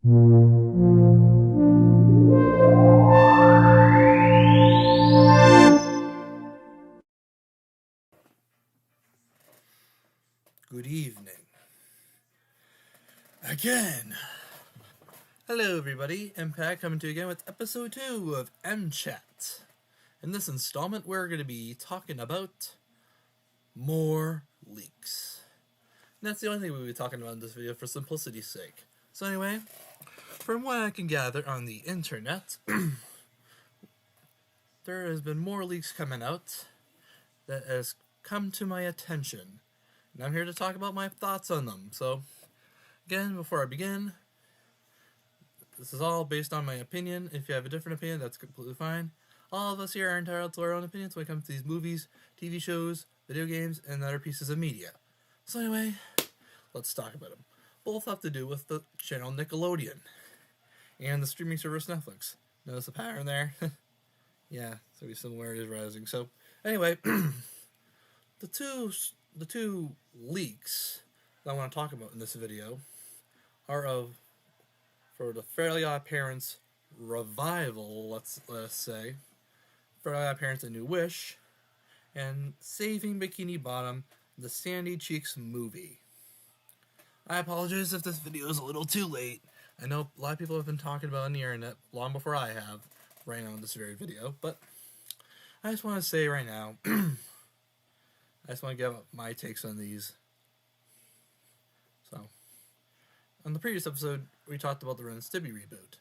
Good evening. Again. Hello, everybody. Impact coming to you again with episode 2 of M-Chat. In this installment, we're going to be talking about more leaks. And that's the only thing we'll be talking about in this video for simplicity's sake. So anyway, from what I can gather on the internet, there has been more leaks coming out that has come to my attention. And I'm here to talk about my thoughts on them. So, again, before I begin, this is all based on my opinion. If you have a different opinion, that's completely fine. All of us here are entitled to our own opinions when it comes to these movies, TV shows, video games, and other pieces of media. So anyway, let's talk about them. Both have to do with the channel Nickelodeon and the streaming service Netflix. Notice the pattern there? Yeah, so the similarity is rising. So anyway, the two leaks that I want to talk about in this video are for the Fairly Odd Parents revival, let's say, Fairly Odd Parents: A New Wish, and Saving Bikini Bottom, the Sandy Cheeks movie. I apologize if this video is a little too late. I know a lot of people have been talking about it on the internet long before I have, right now in this very video, but I just want to say right now, I just want to give my takes on these. So, on the previous episode, we talked about the Ren and Stimpy reboot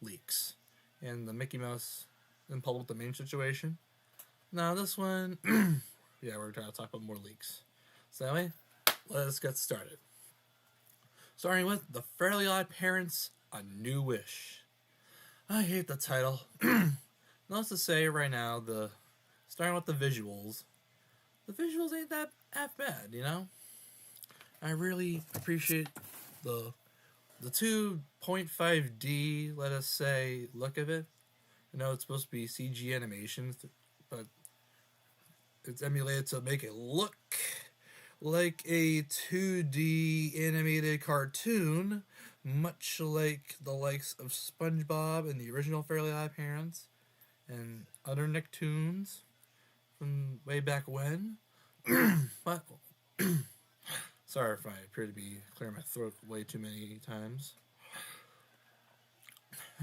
leaks and the Mickey Mouse in public domain situation. Now this one, yeah, we're trying to talk about more leaks. So anyway, let's get started. Starting with The Fairly Odd Parents: A New Wish. I hate the title. Let's just say right now, starting with the visuals ain't that half bad, you know? I really appreciate the 2.5D, let us say, look of it. I know it's supposed to be CG animation, but it's emulated to make it look like a 2D animated cartoon, much like the likes of SpongeBob and the original Fairly Odd Parents and other Nicktoons from way back when. But sorry if I appear to be clearing my throat way too many times.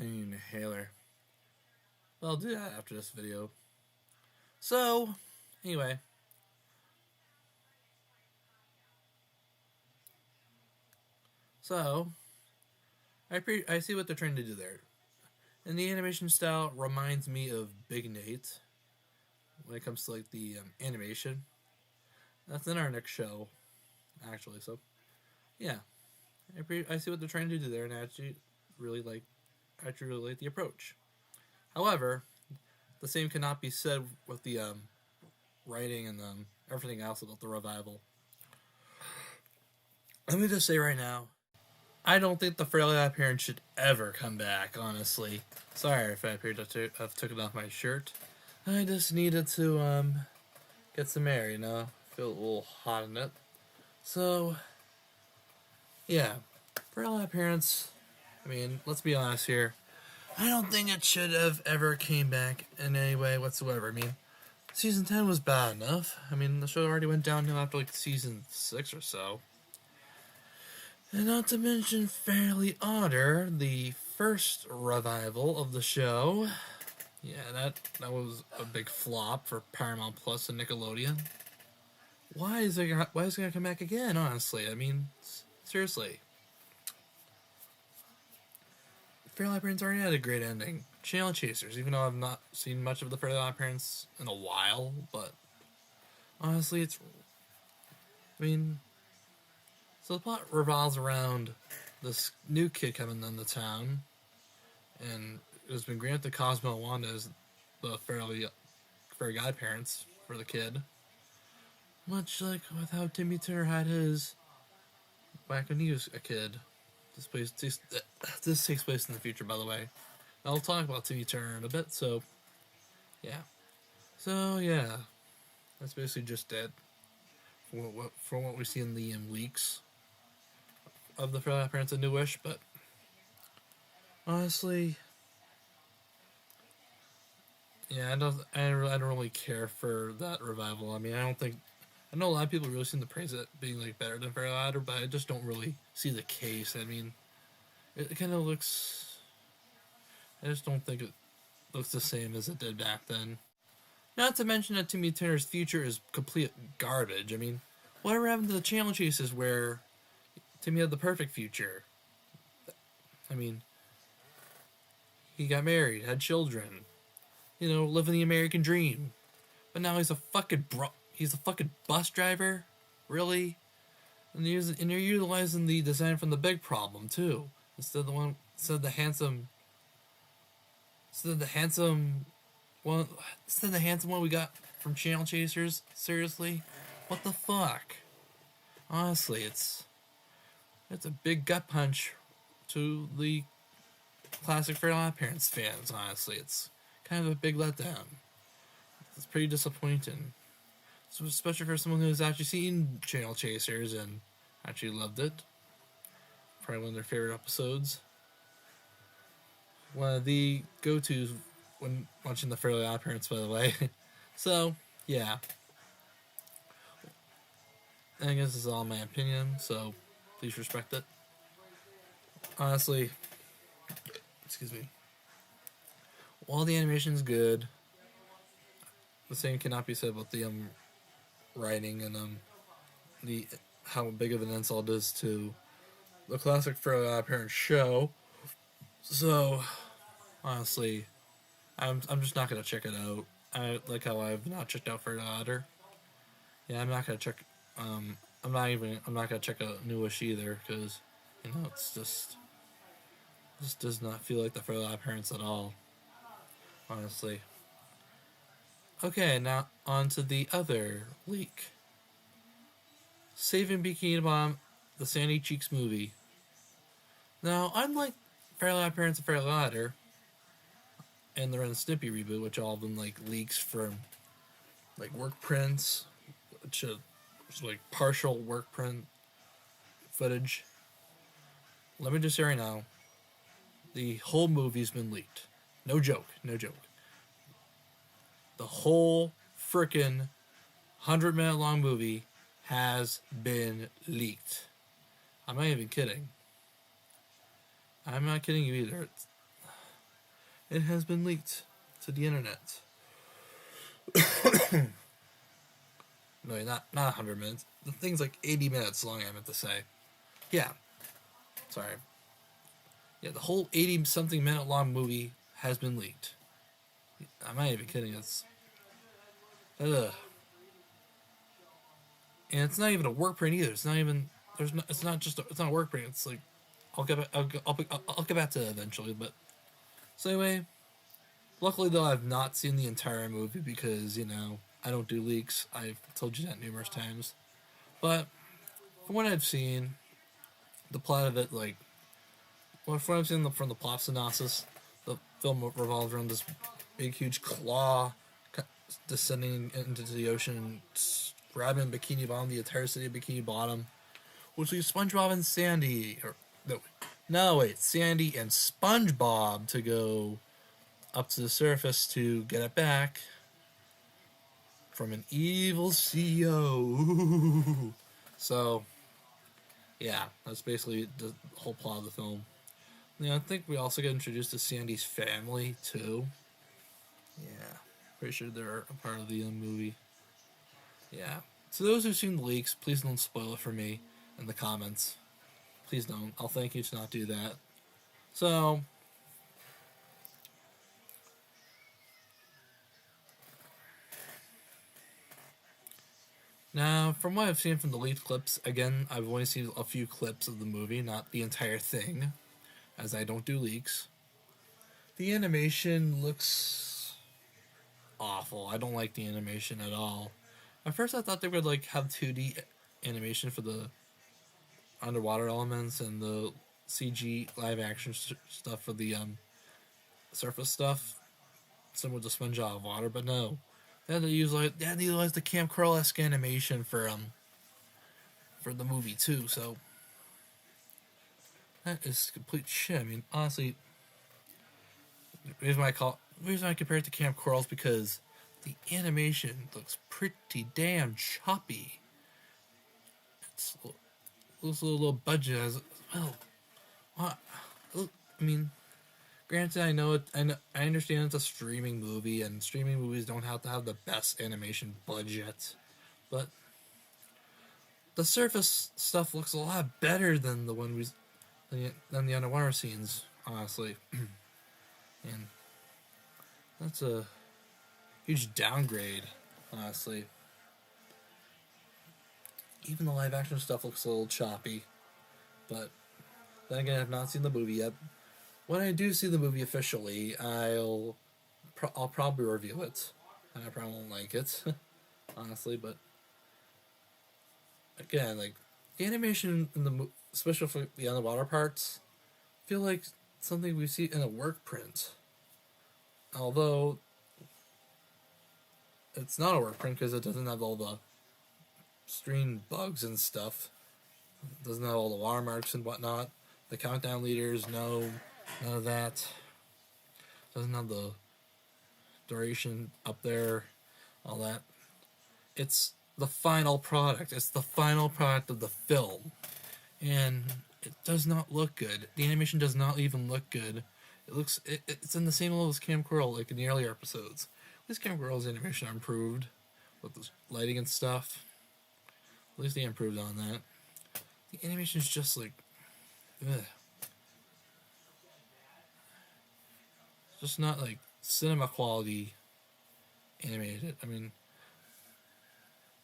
I need an inhaler. But I'll do that after this video. So, anyway. So, I see what they're trying to do there. And the animation style reminds me of Big Nate when it comes to like the animation. That's in our next show, actually. So, yeah, I see what they're trying to do there, and I actually really like the approach. However, the same cannot be said with the writing and everything else about the revival. Let me just say right now, I don't think the Fairly Odd Parents should ever come back, honestly. Sorry if I appeared to have taken off my shirt. I just needed to get some air, you know? Feel a little hot in it. So, yeah. Fairly Odd Parents, I mean, let's be honest here. I don't think it should have ever came back in any way whatsoever. I mean, season 10 was bad enough. I mean, the show already went downhill after like season 6 or so. And not to mention Fairly Odder, the first revival of the show. Yeah, that was a big flop for Paramount Plus and Nickelodeon. Why is it gonna come back again, honestly? I mean, seriously. Fairly Odd Parents already had a great ending. Channel Chasers, even though I've not seen much of the Fairly Odd Parents in a while, but honestly, I mean, so the plot revolves around this new kid coming into town, and it has been granted to Cosmo and Wanda as the fairy godparents for the kid. Much like with how Timmy Turner had his back when he was a kid. This takes place in the future, by the way. I'll talk about Timmy Turner in a bit, so yeah. So yeah, that's basically just it. From what we see in the leaks of the Fairly Odd Parents: A New Wish, but Honestly, yeah, I don't really care for that revival. I mean, I know a lot of people really seem to praise it being like better than Fairly Ladder, but I just don't really see the case. I mean, it kind of looks. I just don't think it looks the same as it did back then. Not to mention that Timmy Turner's future is complete garbage. I mean, whatever happened to the channel chases where Timmy had the perfect future? I mean, he got married, had children, living the American dream. But now he's a fucking bus driver, really. And you're utilizing the design from the Big Problem too, instead of the handsome, instead of the handsome one, instead of the handsome one we got from Channel Chasers. Seriously, what the fuck? Honestly, it's a big gut punch to the classic Fairly OddParents fans. Honestly, it's kind of a big letdown. It's pretty disappointing. So especially for someone who's actually seen Channel Chasers and actually loved it. Probably one of their favorite episodes. One of the go-tos when watching the Fairly OddParents, by the way. So, yeah. I guess this is all my opinion, so please respect it. Honestly, excuse me. While the animation's good, the same cannot be said about the writing and the how big of an insult it is to the classic Fairly OddParents show. So, honestly, I'm just not gonna check it out. I like how I've not checked out Fairly Odder. Yeah, I'm not gonna check. I'm not gonna check out Newish either because it's just does not feel like the Fairly OddParents at all. Honestly. Okay, now on to the other leak. Saving Bikini Bottom, the Sandy Cheeks movie. Now, unlike Fairly OddParents and Fairly Odder, and the Ren and Stimpy reboot, which all of them like leaks from like work prints, which was like partial work print footage. Let me just say right now, the whole movie's been leaked. No joke, no joke. The whole frickin' 100-minute long movie has been leaked. I'm not even kidding. I'm not kidding you either. It has been leaked to the internet. No, not 100 minutes. The thing's like 80 minutes long, I meant to say. Yeah. Sorry. Yeah, the whole 80-something minute long movie has been leaked. I'm not even kidding. It's... Ugh. And it's not even a work print either. It's not even... it's not just... it's not a work print. It's like... I'll get back to it eventually, but... So anyway... Luckily, though, I've not seen the entire movie because, I don't do leaks. I've told you that numerous times. But, from what I've seen, the plot of it, like... Well, from what I've seen from the plot synopsis, the film revolves around this big, huge claw descending into the ocean and grabbing Bikini Bottom, the entire city of Bikini Bottom, which leaves SpongeBob and Sandy... Sandy and SpongeBob to go up to the surface to get it back from an evil CEO. So, yeah, that's basically the whole plot of the film. I think we also get introduced to Sandy's family, too. Yeah, pretty sure they're a part of the movie. Yeah. So those who've seen the leaks, please don't spoil it for me in the comments. Please don't. I'll thank you to not do that. So... Now, from what I've seen from the leaked clips, again, I've only seen a few clips of the movie, not the entire thing, as I don't do leaks. The animation looks awful. I don't like the animation at all. At first, I thought they would have 2D animation for the underwater elements and the CG live action stuff for the surface stuff, similar to SpongeBob water, but no. They had to utilize the Camp Curl-esque animation for the movie too, so that is complete shit. I mean, honestly, the reason I compare it to Camp Coral is because the animation looks pretty damn choppy. It's looks a little budget as well. What? I mean, granted, I know it. I understand it's a streaming movie, and streaming movies don't have to have the best animation budget, but the surface stuff looks a lot better than than the underwater scenes, honestly. And that's a huge downgrade, honestly. Even the live action stuff looks a little choppy, but then again, I've not seen the movie yet. When I do see the movie officially, I'll probably review it, and I probably won't like it, honestly. But again, like the animation in especially for the underwater parts, feel like something we see in a work print. Although it's not a work print because it doesn't have all the screen bugs and stuff. It doesn't have all the watermarks and whatnot. The countdown leaders, no, none of that. Doesn't have the duration up there, all that. It's the final product. It's the final product of the film. And it does not look good. The animation does not even look good. It's in the same level as Camp Coral, like in the earlier episodes. At least Camp Coral's animation improved with the lighting and stuff. At least they improved on that. The animation is just like, ugh. It's just not like cinema quality animated. I mean,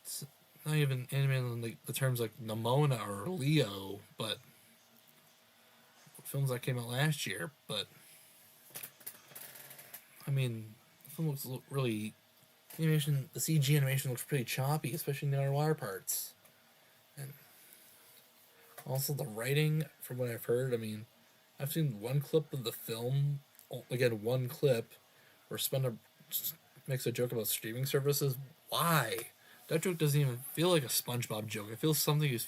it's not even animated in like the terms like Nimona or Leo, but films that came out last year. But I mean, the film looks really animation. The CG animation looks pretty choppy, especially in the underwater parts. And also the writing, from what I've heard, I mean, I've seen one clip of the film. Again, one clip where Spender makes a joke about streaming services. Why? That joke doesn't even feel like a SpongeBob joke. It feels something you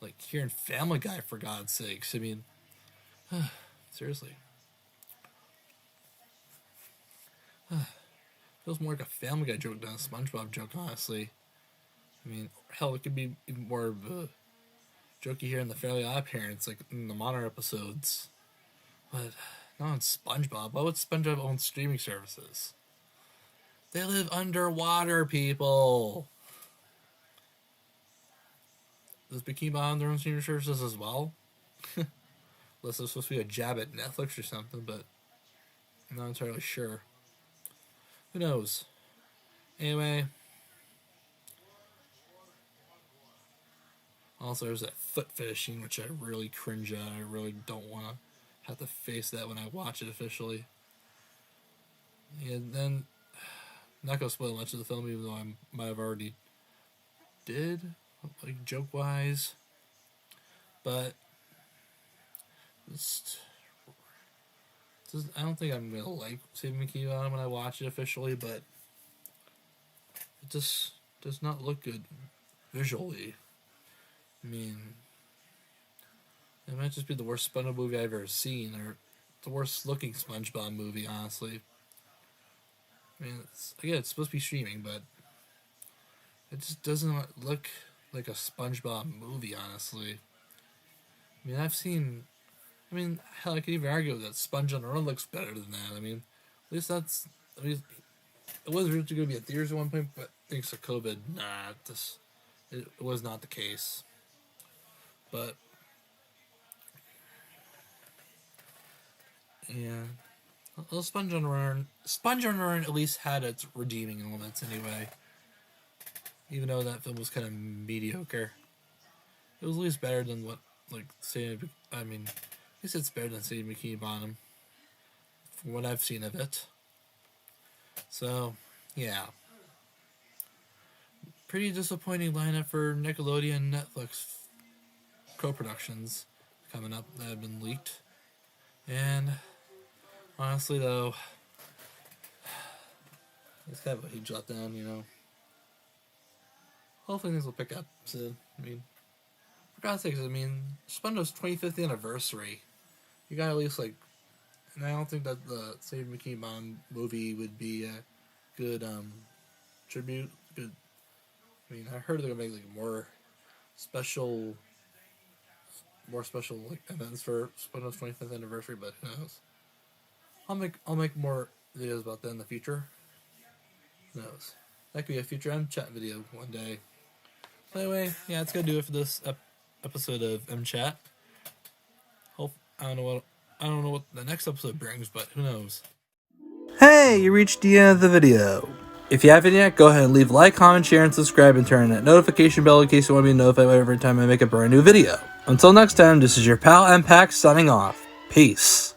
like hearing Family Guy, for God's sakes. I mean, seriously. Feels more like a Family Guy joke than a SpongeBob joke, honestly. I mean, hell, it could be even more of a joke you hear in the Fairly Odd Parents, like in the modern episodes. But not on SpongeBob. Why would SpongeBob own streaming services? They live underwater, people. Does Bikini Bottom own their own streaming services as well? Unless it's supposed to be a jab at Netflix or something, but I'm not entirely sure. Who knows? Anyway. Also, there's that foot fetishing, which I really cringe at. I really don't want to have to face that when I watch it officially. And then, I'm not going to spoil much of the film, even though I might have already did, like joke-wise. But, I don't think I'm going to like Saving Bikini Bottom when I watch it officially, but it just does not look good visually. I mean, it might just be the worst SpongeBob movie I've ever seen, or the worst looking SpongeBob movie, honestly. I mean, it's supposed to be streaming, but it just doesn't look like a SpongeBob movie, honestly. I mean, hell, I could even argue that Sponge on the Run looks better than that. I mean, at least it was originally going to be at theaters at one point, but thanks to COVID, it was not the case. But yeah, well, Sponge on the Run at least had its redeeming elements anyway. Even though that film was kind of mediocre, it was at least better than what at least it's better than Saving Bikini Bottom, from what I've seen of it. So, yeah. Pretty disappointing lineup for Nickelodeon and Netflix co-productions coming up that have been leaked. And honestly, though, it's kind of a huge letdown, you know. Hopefully things will pick up soon. I mean, for God's sakes, SpongeBob's 25th anniversary. You gotta at least, And I don't think that the Save Bikini Bottom movie would be a good tribute. Good. I mean, I heard they're gonna make like special like events for SpongeBob's 25th anniversary, but who knows? I'll make more videos about that in the future. Who knows? That could be a future MChat video one day. So anyway, yeah, it's gonna do it for this episode of MChat. I don't know what the next episode brings, but who knows? Hey, you reached the end of the video. If you haven't yet, go ahead and leave a like, comment, share, and subscribe, and turn on that notification bell in case you want to be notified every time I make a brand new video. Until next time, this is your pal MPax signing off. Peace.